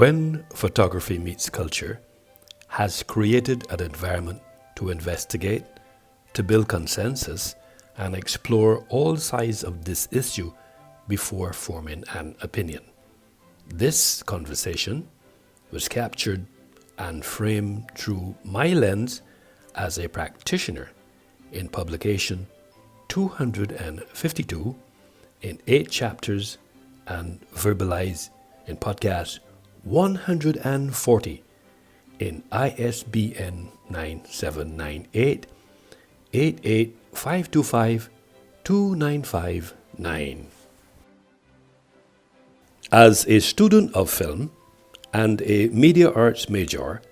When Photography Meets Culture has created an environment to investigate, to build consensus, and explore all sides of this issue before forming an opinion. This conversation was captured and framed through my lens as a practitioner in publication 252 in 8 chapters and verbalized in podcast 140 in ISBN 9798 88525 2959. As a student of film and a media arts major,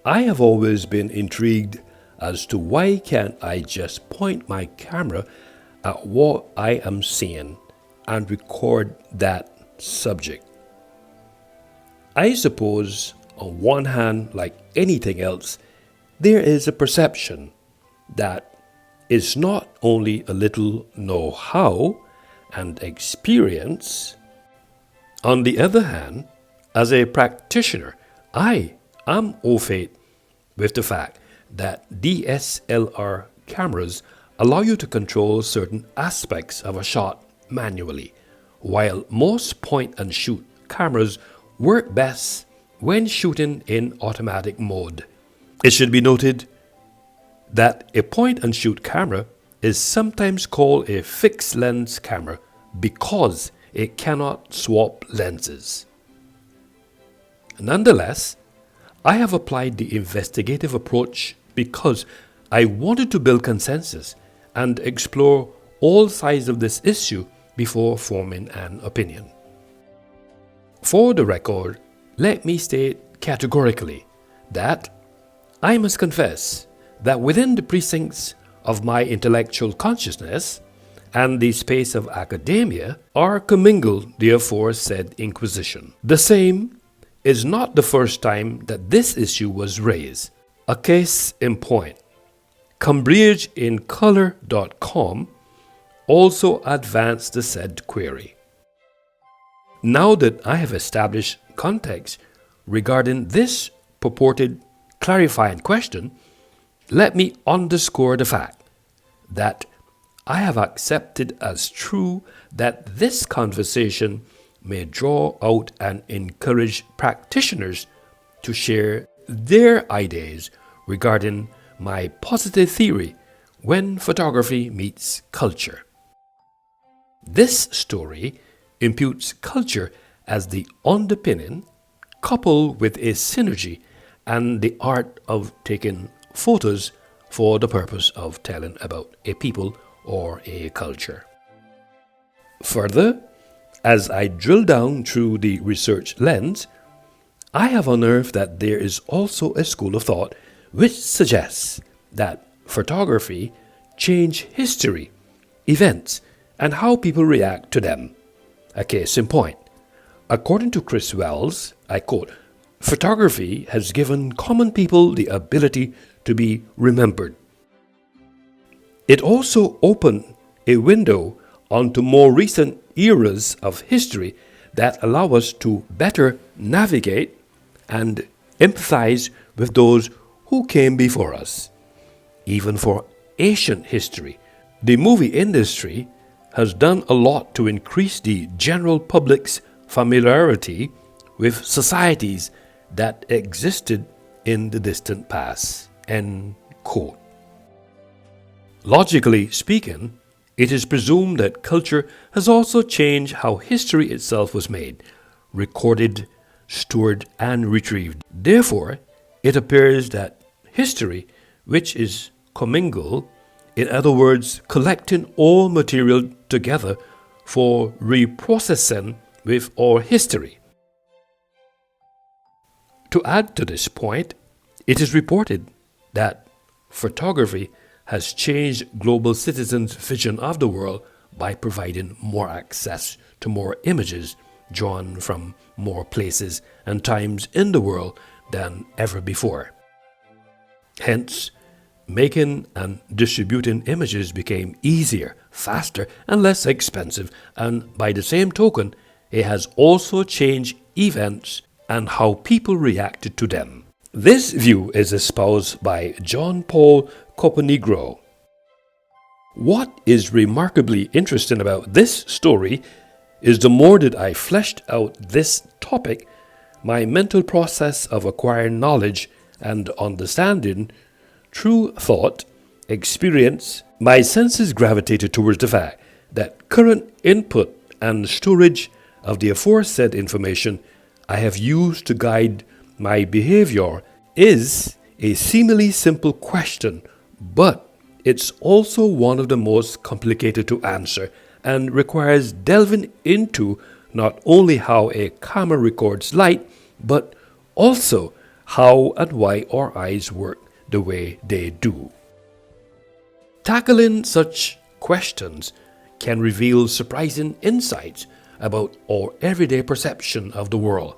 I have always been intrigued as to why can't I just point my camera at what I am seeing and record that subject. I suppose, on one hand, like anything else, there is a perception that is not only a little know-how and experience. On the other hand, as a practitioner, I am au fait with the fact that DSLR cameras allow you to control certain aspects of a shot manually, while most point-and-shoot cameras work best when shooting in automatic mode. It should be noted that a point-and-shoot camera is sometimes called a fixed-lens camera because it cannot swap lenses. Nonetheless, I have applied the investigative approach because I wanted to build consensus and explore all sides of this issue before forming an opinion. For the record, let me state categorically that I must confess that within the precincts of my intellectual consciousness and the space of academia are commingled the aforesaid inquisition. The same is not the first time that this issue was raised. A case in point, CambridgeinColor.com also advanced the said query. Now that I have established context regarding this purported clarifying question, let me underscore the fact that I have accepted as true that this conversation may draw out and encourage practitioners to share their ideas regarding my positive theory when photography meets culture. This story imputes culture as the underpinning, coupled with a synergy and the art of taking photos for the purpose of telling about a people or a culture. Further, as I drill down through the research lens, I have unearthed that there is also a school of thought which suggests that photography changes history, events, and how people react to them. A case in point, according to Chris Wells, I quote, "Photography has given common people the ability to be remembered. It also opened a window onto more recent eras of history that allow us to better navigate and empathize with those who came before us. Even for ancient history, the movie industry has done a lot to increase the general public's familiarity with societies that existed in the distant past." End quote. Logically speaking, it is presumed that culture has also changed how history itself was made, recorded, stored, and retrieved. Therefore, it appears that history, which is commingled, in other words, collecting all material together for reprocessing with our history. To add to this point, it is reported that photography has changed global citizens' vision of the world by providing more access to more images drawn from more places and times in the world than ever before. Hence, making and distributing images became easier, faster, and less expensive, and by the same token, it has also changed events and how people reacted to them. This view is espoused by John Paul Coponegro. What is remarkably interesting about this story is the more that I fleshed out this topic, my mental process of acquiring knowledge and understanding through thought, experience, my senses gravitated towards the fact that current input and storage of the aforesaid information I have used to guide my behavior is a seemingly simple question, but it's also one of the most complicated to answer and requires delving into not only how a camera records light, but also how and why our eyes work the way they do. Tackling such questions can reveal surprising insights about our everyday perception of the world.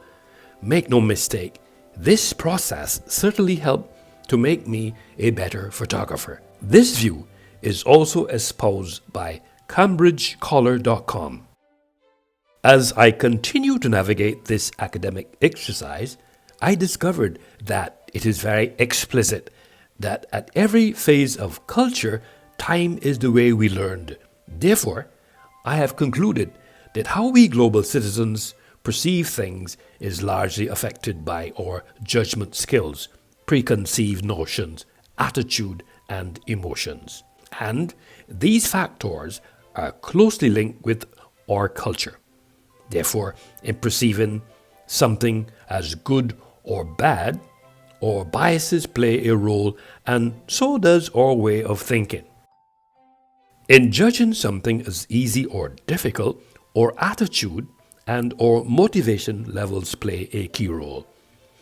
Make no mistake, this process certainly helped to make me a better photographer. This view is also espoused by CambridgeColor.com. As I continue to navigate this academic exercise, I discovered that it is very explicit that at every phase of culture, time is the way we learned. Therefore, I have concluded that how we global citizens perceive things is largely affected by our judgment skills, preconceived notions, attitude, and emotions. And these factors are closely linked with our culture. Therefore, in perceiving something as good or bad, our biases play a role, and so does our way of thinking. In judging something as easy or difficult, our attitude and our motivation levels play a key role.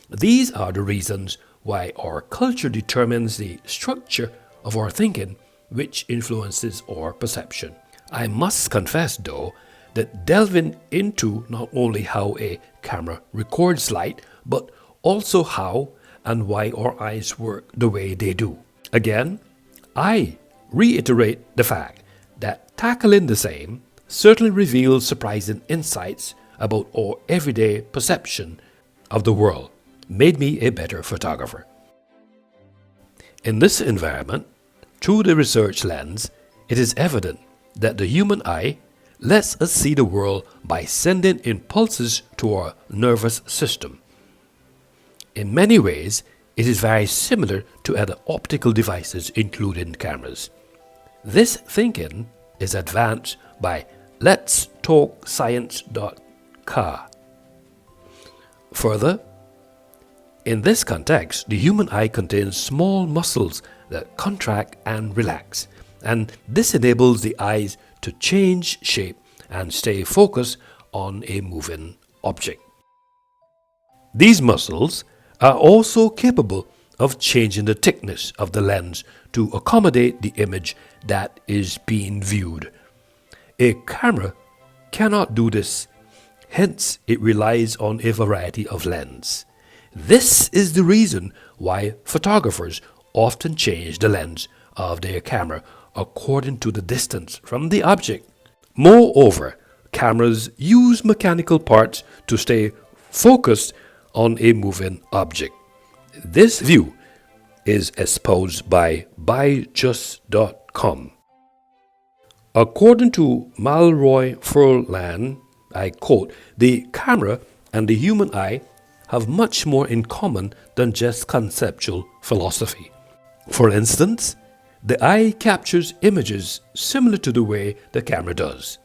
These are the reasons why our culture determines the structure of our thinking, which influences our perception. I must confess, though, that delving into not only how a camera records light, but also how and why our eyes work the way they do. Again, I reiterate the fact that tackling the same certainly reveals surprising insights about our everyday perception of the world, made me a better photographer. In this environment, through the research lens, it is evident that the human eye lets us see the world by sending impulses to our nervous system. In many ways, it is very similar to other optical devices, including cameras. This thinking is advanced by letstalkscience.ca. Further, in this context, the human eye contains small muscles that contract and relax, and this enables the eyes to change shape and stay focused on a moving object. These muscles are also capable of changing the thickness of the lens to accommodate the image that is being viewed. A camera cannot do this, hence it relies on a variety of lenses. This is the reason why photographers often change the lens of their camera according to the distance from the object. Moreover, cameras use mechanical parts to stay focused on a moving object. This view is espoused by byjust.com. According to Malroy Furlan, I quote, "The camera and the human eye have much more in common than just conceptual philosophy. For instance, the eye captures images similar to the way the camera does.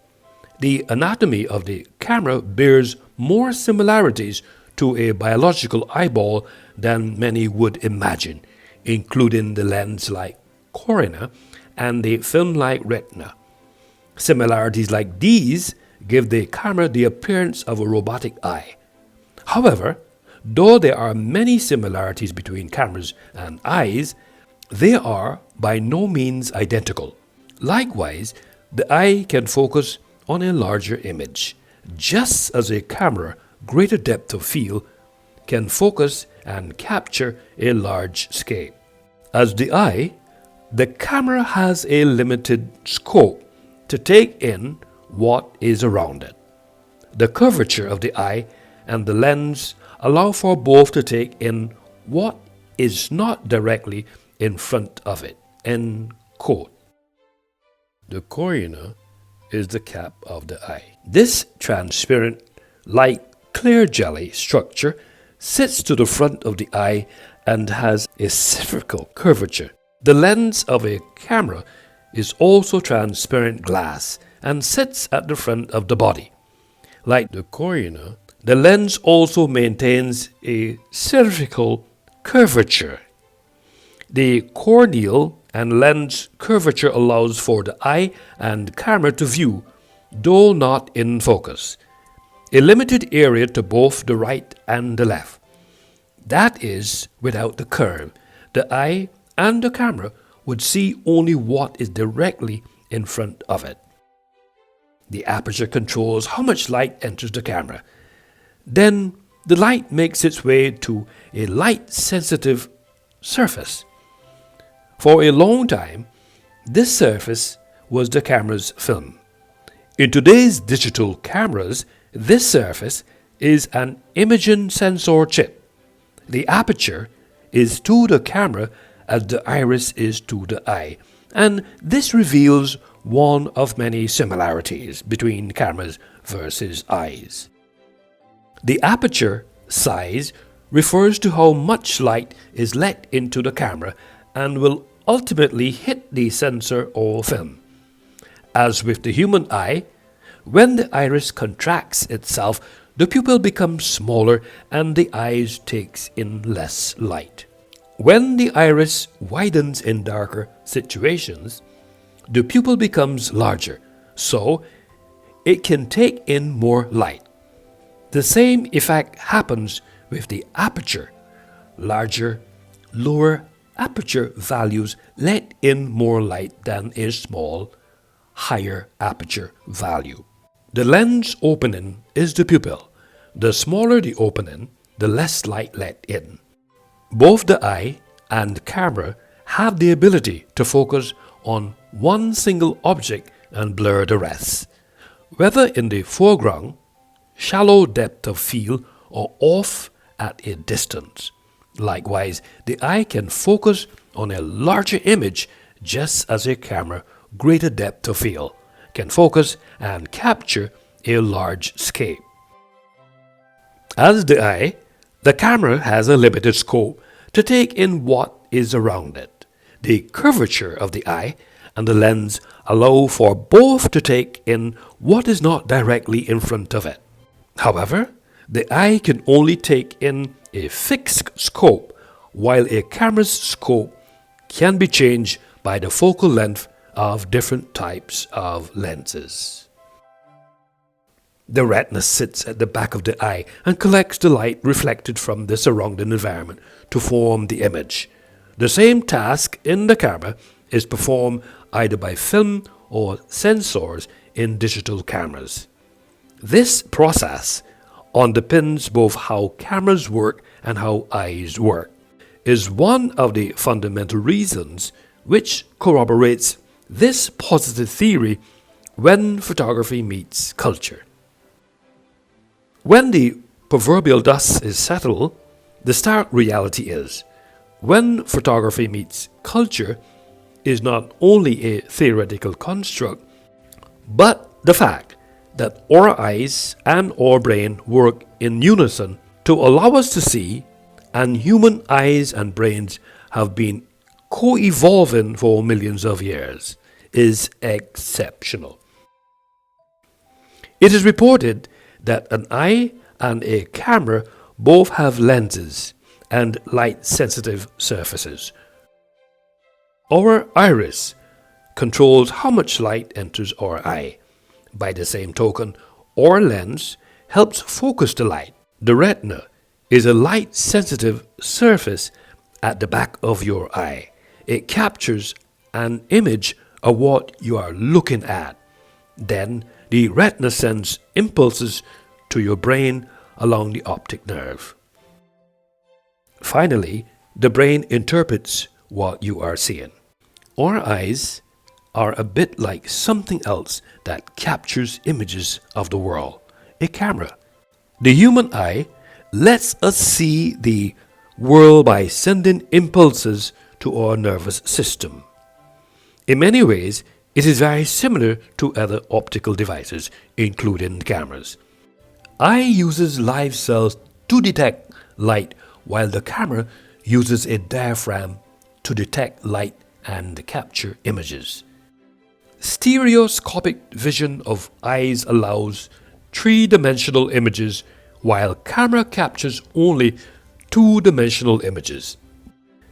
The anatomy of the camera bears more similarities to a biological eyeball than many would imagine, including the lens-like cornea and the film-like retina. Similarities like these give the camera the appearance of a robotic eye. However, though there are many similarities between cameras and eyes, they are by no means identical. Likewise, the eye can focus on a larger image, just as a camera, greater depth of field, can focus and capture a large scale. As the eye, the camera has a limited scope to take in what is around it. The curvature of the eye and the lens allow for both to take in what is not directly in front of it. End quote. The cornea is the cap of the eye. This transparent, light, clear jelly structure sits to the front of the eye and has a spherical curvature. The lens of a camera is also transparent glass and sits at the front of the body. Like the cornea, the lens also maintains a spherical curvature. The corneal and lens curvature allows for the eye and camera to view, though not in focus, a limited area to both the right and the left. That is, without the curve, the eye and the camera would see only what is directly in front of it. The aperture controls how much light enters the camera. Then the light makes its way to a light-sensitive surface. For a long time, this surface was the camera's film. In today's digital cameras, this surface is an imaging sensor chip. The aperture is to the camera as the iris is to the eye, and this reveals one of many similarities between cameras versus eyes. The aperture size refers to how much light is let into the camera and will ultimately hit the sensor or film. As with the human eye, when the iris contracts itself, the pupil becomes smaller and the eyes takes in less light. When the iris widens in darker situations, the pupil becomes larger, so it can take in more light. The same effect happens with the aperture. Larger, lower aperture values let in more light than a small, higher aperture value. The lens opening is the pupil. The smaller the opening, the less light let in. Both the eye and camera have the ability to focus on one single object and blur the rest, whether in the foreground, shallow depth of field, or off at a distance. Likewise, the eye can focus on a larger image just as a camera, greater depth of field, can focus and capture a large scale. As the eye, the camera has a limited scope to take in what is around it. The curvature of the eye and the lens allow for both to take in what is not directly in front of it. However, the eye can only take in a fixed scope, while a camera's scope can be changed by the focal length of different types of lenses. The retina sits at the back of the eye and collects the light reflected from the surrounding environment to form the image. The same task in the camera is performed either by film or sensors in digital cameras. This process underpins both how cameras work and how eyes work, is one of the fundamental reasons which corroborates this positive theory when photography meets culture. When the proverbial dust is settled, the stark reality is, when photography meets culture is not only a theoretical construct, but the fact that our eyes and our brain work in unison to allow us to see, and human eyes and brains have been co-evolving for millions of years, is exceptional. It is reported that an eye and a camera both have lenses and light-sensitive surfaces. Our iris controls how much light enters our eye. By the same token, our lens helps focus the light. The retina is a light-sensitive surface at the back of your eye. It captures an image of what you are looking at. Then the retina sends impulses to your brain along the optic nerve. Finally, the brain interprets what you are seeing. Our eyes are a bit like something else that captures images of the world, a camera. The human eye lets us see the world by sending impulses to our nervous system. In many ways, it is very similar to other optical devices, including cameras. Eye uses live cells to detect light, while the camera uses a diaphragm to detect light and capture images. Stereoscopic vision of eyes allows three-dimensional images, while camera captures only two-dimensional images.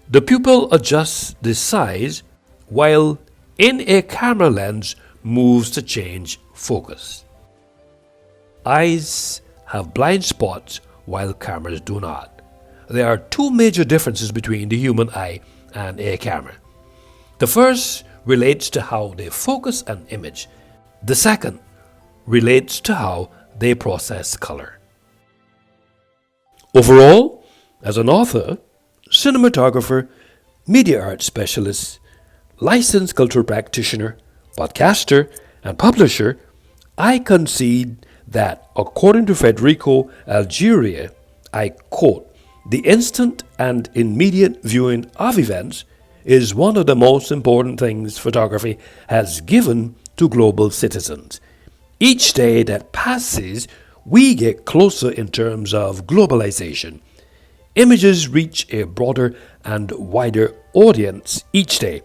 The pupil adjusts the size, while in a camera lens moves to change focus. Eyes have blind spots while cameras do not. There are two major differences between the human eye and a camera. The first relates to how they focus an image. The second relates to how they process color. Overall, as an author, cinematographer, media art specialist, licensed cultural practitioner, podcaster, and publisher, I concede that, according to Federico Algeria, I quote, "The instant and immediate viewing of events is one of the most important things photography has given to global citizens. Each day that passes, we get closer in terms of globalization. Images reach a broader and wider audience each day,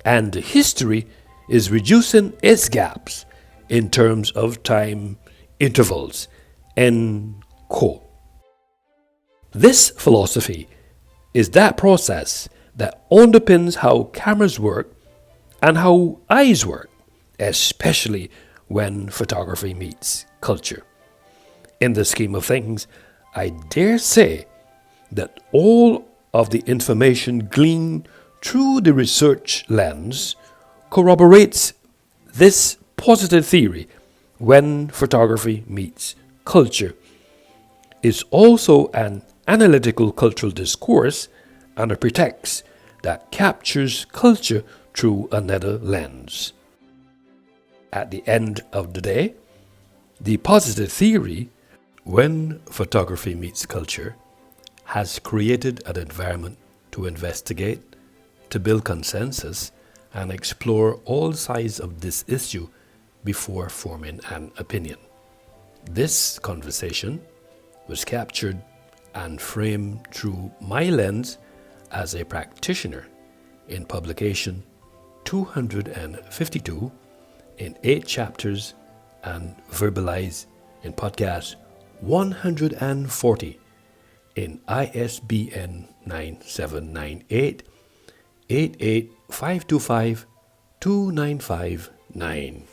and history is reducing its gaps in terms of time intervals." End quote. This philosophy is that process that underpins how cameras work and how eyes work, especially when photography meets culture. In the scheme of things, I dare say that all of the information gleaned through the research lens corroborates this positive theory: when photography meets culture is also an analytical cultural discourse and a pretext that captures culture through another lens. At the end of the day, the positive theory, when photography meets culture, has created an environment to investigate, to build consensus, and explore all sides of this issue before forming an opinion. This conversation was captured and framed through my lens as a practitioner in publication 252 in 8 chapters and verbalized in podcast 140 in ISBN 9798 88525 2959.